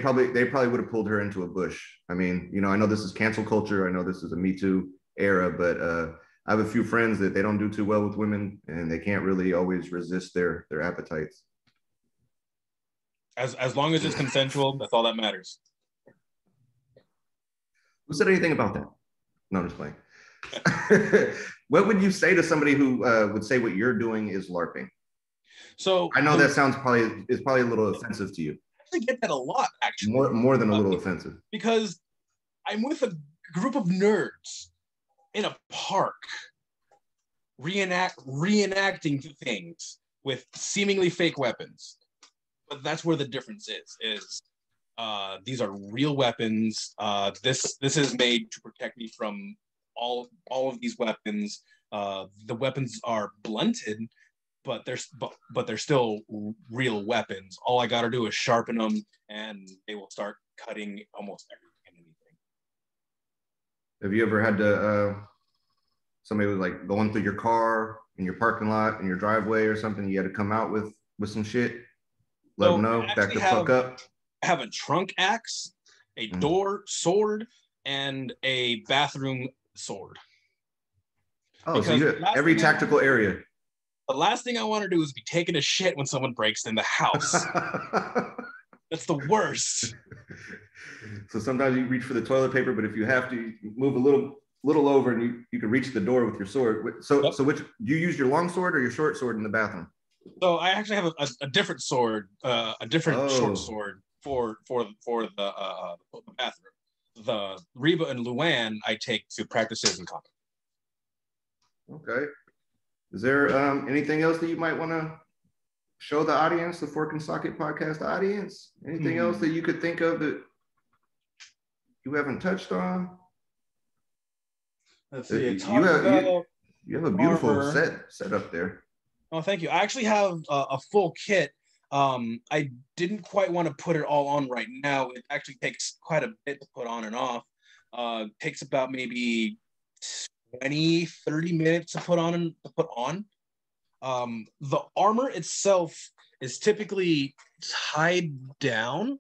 A: probably would have pulled her into a bush. I mean, I know this is cancel culture. I know this is a Me Too era, but I have a few friends that they don't do too well with women, and they can't really always resist their appetites.
B: As long as it's consensual, that's all that matters.
A: Who said anything about that? No, I'm just playing. What would you say to somebody who would say what you're doing is LARPing?
B: So
A: I know that sounds probably a little offensive to you.
B: I get that a lot, actually.
A: More than a little offensive.
B: Because I'm with a group of nerds in a park reenacting things with seemingly fake weapons. But that's where the difference is these are real weapons. This is made to protect me from all of these weapons. The weapons are blunted, but they're still real weapons. All I gotta do is sharpen them, and they will start cutting almost everything and anything.
A: Have you ever had to somebody was like going through your car in your parking lot in your driveway or something? You had to come out with some shit. Let them know, back the fuck up.
B: I have a trunk axe, a door sword, and a bathroom sword.
A: Oh, because so you have every tactical area.
B: The last thing I want to do is be taking a shit when someone breaks in the house. That's the worst.
A: So sometimes you reach for the toilet paper, but if you have to, you move a little over and you can reach the door with your sword. So which do you use, your long sword or your short sword in the bathroom?
B: So I actually have a different sword, a different short sword for the bathroom. The Reba and Luann I take to practices in combat.
A: Okay. Is there anything else that you might want to show the audience, the Fork and Socket podcast audience? Anything else that you could think of that you haven't touched on?
B: Let's see.
A: You have a beautiful set up there.
B: Oh, thank you. I actually have a full kit. I didn't quite want to put it all on right now. It actually takes quite a bit to put on and off. Takes about maybe 20, 30 minutes to put on. The armor itself is typically tied down.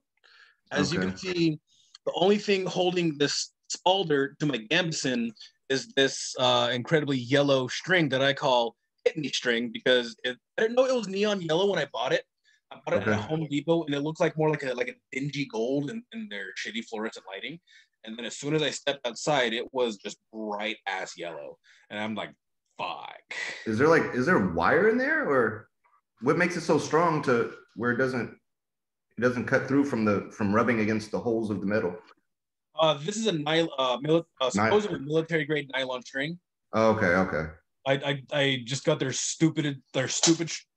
B: As you can see, the only thing holding this spalder to my gambeson is this incredibly yellow string that I call kidney string, because I didn't know it was neon yellow when I bought it. I bought it at
A: Okay.
B: Home Depot, and it looks like more like a dingy gold in their shitty fluorescent lighting. And then as soon as I stepped outside, it was just bright ass yellow, and I'm like, "Fuck."
A: Is there a wire in there, or what makes it so strong to where it doesn't cut through from rubbing against the holes of the metal?
B: This is a
A: Not.
B: supposedly military grade nylon string.
A: Oh, okay, okay.
B: I just got their stupid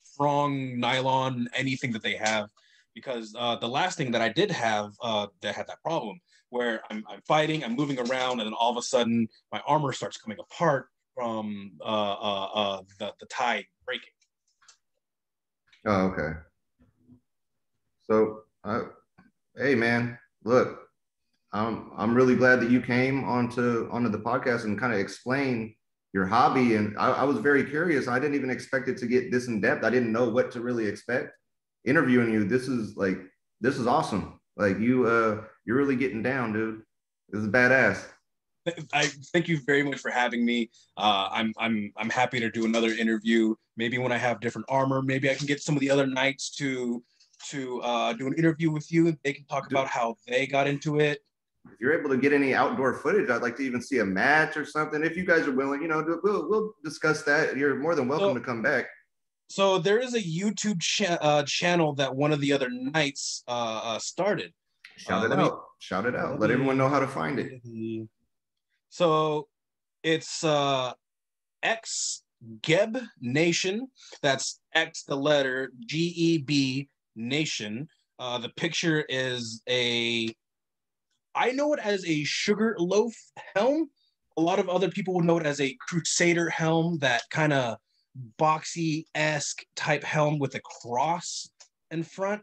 B: strong nylon anything that they have, because the last thing that I did have that had that problem where I'm fighting, I'm moving around, and then all of a sudden my armor starts coming apart from the tie breaking.
A: Oh, okay. So, hey, man, look, I'm really glad that you came onto the podcast and kind of explain your hobby. And I was very curious. I didn't even expect it to get this in depth. I didn't know what to really expect. Interviewing you, this is awesome. Like you're really getting down, dude. This is badass.
B: I thank you very much for having me. I'm happy to do another interview. Maybe when I have different armor, maybe I can get some of the other knights to do an interview with you. They can talk about how they got into it.
A: If you're able to get any outdoor footage, I'd like to even see a match or something. If you guys are willing, we'll discuss that. You're more than welcome
B: So,
A: to come back.
B: so there is a YouTube channel that one of the other knights started.
A: Shout it
B: Let me
A: out. Shout it out.
B: let
A: Let everyone know
B: me.
A: how to find it.
B: So it's X Geb Nation. That's X the letter GEB Nation. The picture is I know it as a sugar loaf helm. A lot of other people would know it as a Crusader helm, that kind of boxy-esque type helm with a cross in front.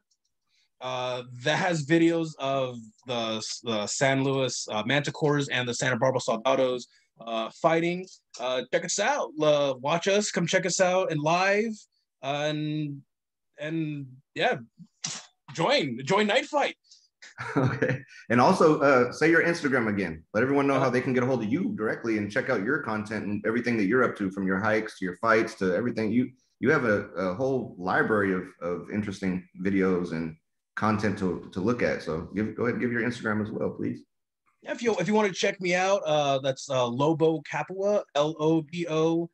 B: That has videos of the San Luis Manticores and the Santa Barbara Soldados fighting. Check us out. Watch us. Come check us out in live. And yeah, join Night Fight.
A: Okay. And also say your Instagram again. Let everyone know how
B: Uh,
A: they can get a hold of you directly and check out your content and everything that you're up to, from your hikes to your fights to everything. You have a whole library of interesting videos and content to look at. So go ahead and give your Instagram as well, please.
B: if you want to check me out, that's Lobo Capua, LOBOCAPPUA.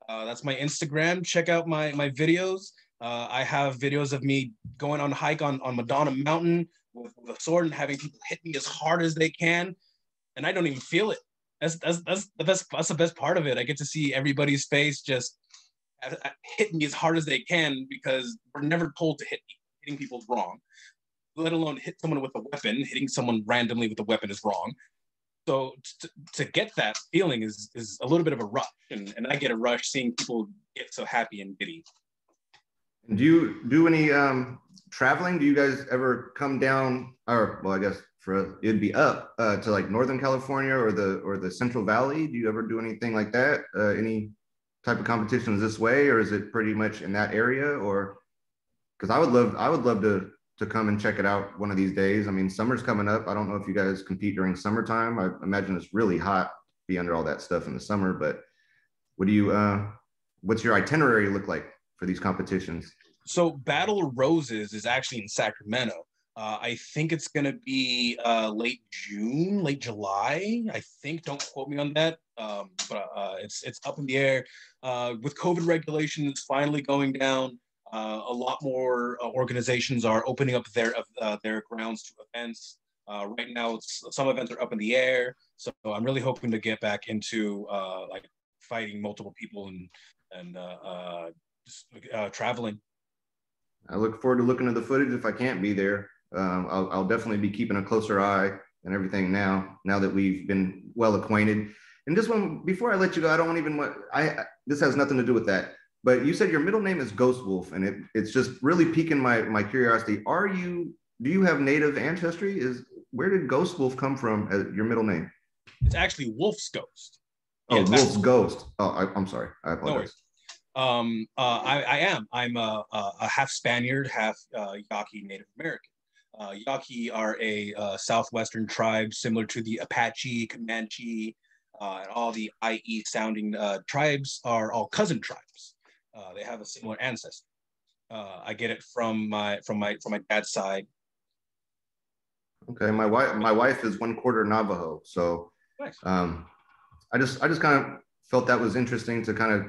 B: That's my Instagram. Check out my videos. I have videos of me going on a hike on Madonna Mountain with a sword and having people hit me as hard as they can, and I don't even feel it. That's the best part of it. I get to see everybody's face just hit me as hard as they can, because we're never told to hit me. Hitting people's wrong, let alone hit someone with a weapon. Hitting someone randomly with a weapon is wrong. So to get that feeling is a little bit of a rush, and I get a rush seeing people get so happy and giddy.
A: And do you do any traveling? Do you guys ever come down, or well, I guess it'd be up to like Northern California or the Central Valley? Do you ever do anything like that? Any type of competitions this way, or is it pretty much in that area? Or because I would love to come and check it out one of these days. I mean, summer's coming up. I don't know if you guys compete during summertime. I imagine it's really hot, be under all that stuff in the summer. But what do you what's your itinerary look like for these competitions?
B: So Battle of Roses is actually in Sacramento. I think it's going to be late June, late July. I think. Don't quote me on that. But it's up in the air. With COVID regulations finally going down, a lot more organizations are opening up their grounds to events. Right now, some events are up in the air. So I'm really hoping to get back into like fighting multiple people and just traveling.
A: I look forward to looking at the footage if I can't be there. I'll definitely be keeping a closer eye and everything now that we've been well acquainted. And just one before I let you go, I don't even want this has nothing to do with that. But you said your middle name is Ghost Wolf, and it's just really piquing my curiosity. Do you have native ancestry? Where did Ghost Wolf come from as your middle name?
B: It's actually Wolf's Ghost.
A: Oh,
B: Yeah,
A: Wolf's Ghost. Oh, I'm sorry. I
B: no
A: apologize.
B: worries. I am. I'm a half Spaniard, half Yaqui Native American. Yaqui are a southwestern tribe similar to the Apache, Comanche, and all the IE sounding tribes are all cousin tribes. They have a similar ancestor. I get it from my dad's side.
A: Okay, my wife is 1/4 Navajo, so
B: Nice.
A: I just kind of felt that was interesting to kind of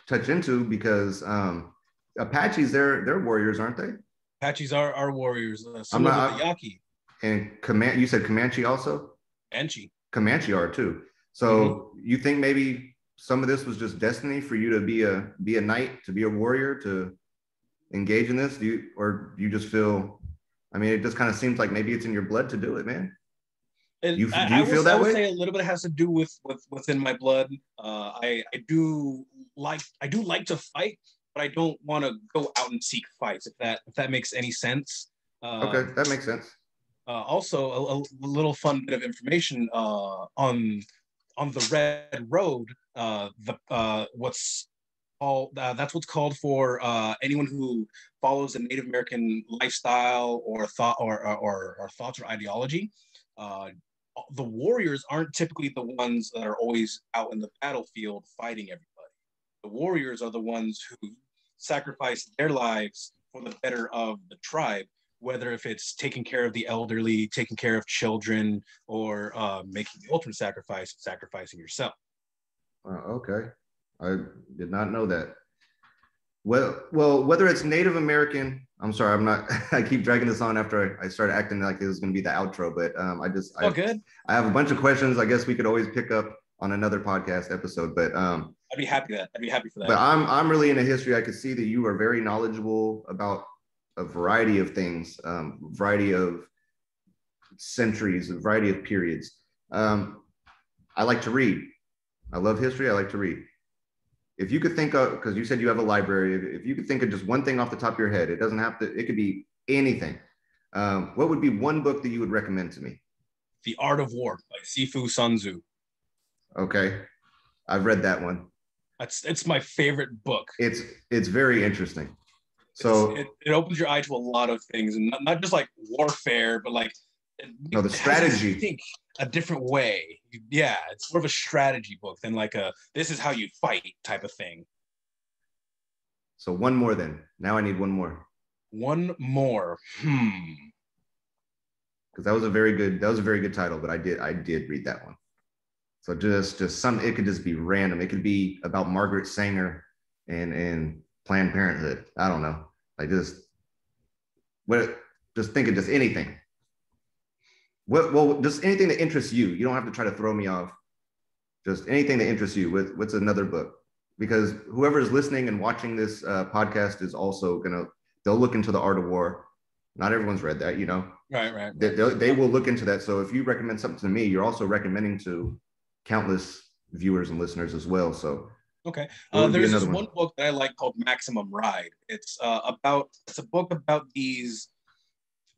A: touch into because Apaches they're warriors, aren't they?
B: Apaches are warriors,
A: I'm
B: similar to the
A: not.
B: Yaqui.
A: And Comanche, you said Comanche also?
B: Enchi.
A: Comanche are too.
B: Mm-hmm.
A: So you think maybe some of this was just destiny for you to be a knight, to be a warrior, to engage in this? Do you just feel? I mean, it just kind of seems like maybe it's in your blood to do it, man.
B: And
A: Do you feel
B: I
A: that
B: would
A: way?
B: say a little bit has to do with within my blood. I do like to fight, but I don't want to go out and seek fights. If that makes any sense.
A: Okay,
B: Um,
A: that makes sense.
B: Also, a little fun bit of information on the Red Road. The what's all That's what's called for anyone who follows a Native American lifestyle or thought or thoughts or ideology. Uh, the warriors aren't typically the ones that are always out in the battlefield fighting everybody. The warriors are the ones who sacrifice their lives for the better of the tribe, whether if it's taking care of the elderly, taking care of children, or making the ultimate sacrifice, sacrificing yourself.
A: Okay, I did not know that. Well, whether it's Native American, I'm sorry, I'm not. I keep dragging this on after I started acting like this was going to be the outro, but
B: Oh, good.
A: I have a bunch of questions. I guess we could always pick up on another podcast episode,
B: I'd be happy for
A: but
B: that.
A: I'm really into history. I could see that you are very knowledgeable about a variety of things, variety of centuries, a variety of periods. Um, I like to read. I love history. I like to read. If you could think of, because you said you have a library, if you could think of just one thing off the top of your head, it doesn't have to, it could be anything. What would be one book that you would recommend to me?
B: The Art of War by Sifu Sun Tzu.
A: Okay, I've read that one.
B: It's my favorite book.
A: It's it's very interesting. So
B: It opens your eye to a lot of things, and not just like warfare, but like
A: no, the
B: it has you
A: strategy.
B: think a different way. Yeah, it's more of a strategy book than like a this is how you fight type of thing.
A: So one more then. Now I need one more
B: One more.
A: because that was a very good title, but I did read that one. So just some it could just be random. It could be about Margaret Sanger and Planned Parenthood. I don't know. Like what just think of just anything. Just anything that interests you. You don't have to try to throw me off. Just anything that interests you. What's another book? Because whoever is listening and watching this podcast is also they'll look into the Art of War. Not everyone's read that, you know.
B: Right.
A: They will look into that. So if you recommend something to me, you're also recommending to countless viewers and listeners as well. So
B: Okay.
A: what would be
B: There's this
A: another
B: one
A: one?
B: book that I like called Maximum Ride. It's a book about these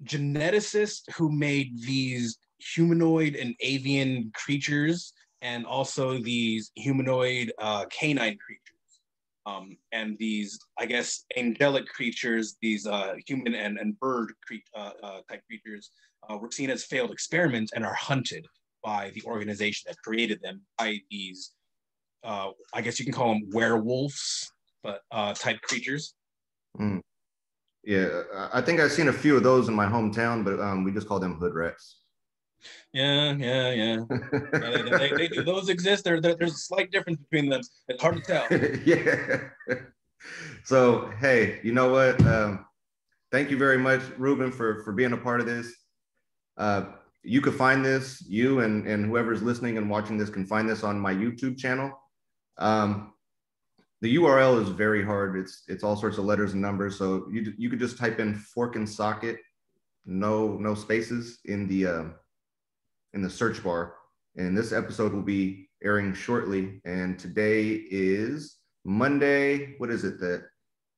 B: geneticists who made these humanoid and avian creatures and also these humanoid canine creatures. And these, I guess, angelic creatures, these human and bird type creatures, were seen as failed experiments and are hunted by the organization that created them by these, I guess you can call them werewolves, but type creatures.
A: Mm. Yeah, I think I've seen a few of those in my hometown, but we just call them hood rats.
B: Yeah. They do. Those exist. There's a slight difference between them. It's hard to tell.
A: Yeah. So hey, you know what? Thank you very much, Ruben, for being a part of this. You can find this, you and whoever's listening and watching this can find this on my YouTube channel. Um, the URL is very hard. It's all sorts of letters and numbers. So you could just type in fork and socket, no spaces in the search bar. And this episode will be airing shortly. And today is Monday. What is it? The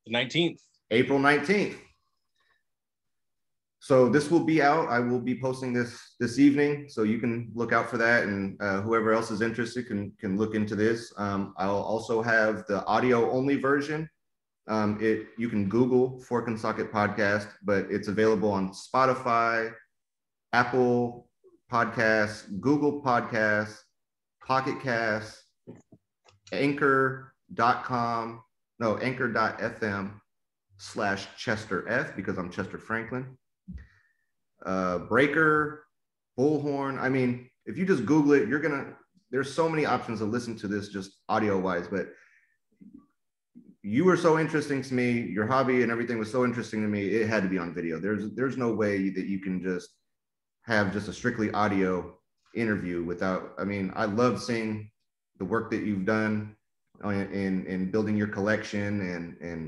B: 19th.
A: April 19th. So this will be out. I will be posting this evening, so you can look out for that. And whoever else is interested can look into this. I'll also have the audio only version. You can Google Fork and Socket Podcast, but it's available on Spotify, Apple Podcasts, Google Podcasts, Pocket Casts, Anchor.com. no, anchor.fm/Chester F, because I'm Chester Franklin. Breaker, Bullhorn. I mean, if you just Google it, there's so many options to listen to this just audio wise, but you were so interesting to me. Your hobby and everything was so interesting to me. It had to be on video. There's no way that you can just have just a strictly audio interview without, I mean, I love seeing the work that you've done in building your collection, and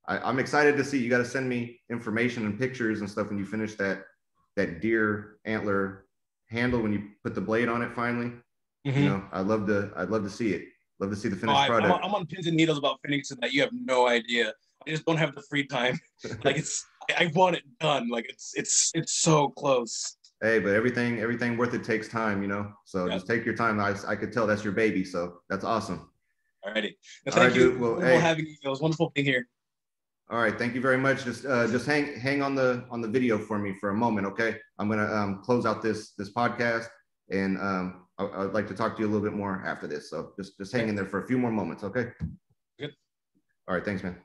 A: I'm excited to see. You got to send me information and pictures and stuff when you finish that deer antler handle, when you put the blade on it finally.
B: Mm-hmm.
A: You know, I'd love to see it. Love to see the finished product.
B: I'm on pins and needles about finishing that. You have no idea. I just don't have the free time. Like I want it done. Like it's so close.
A: Hey, but everything worth it takes time, you know. So Just take your time. I could tell that's your baby, so that's awesome.
B: Alrighty. Well, thank you.
A: Dude. Well, hey,
B: having you. It was wonderful being here.
A: All right, thank you very much. Just hang on the video for me for a moment, okay? I'm gonna close out this podcast, and I'd like to talk to you a little bit more after this. So just hang in there for a few more moments, okay?
B: Good.
A: All right, thanks, man.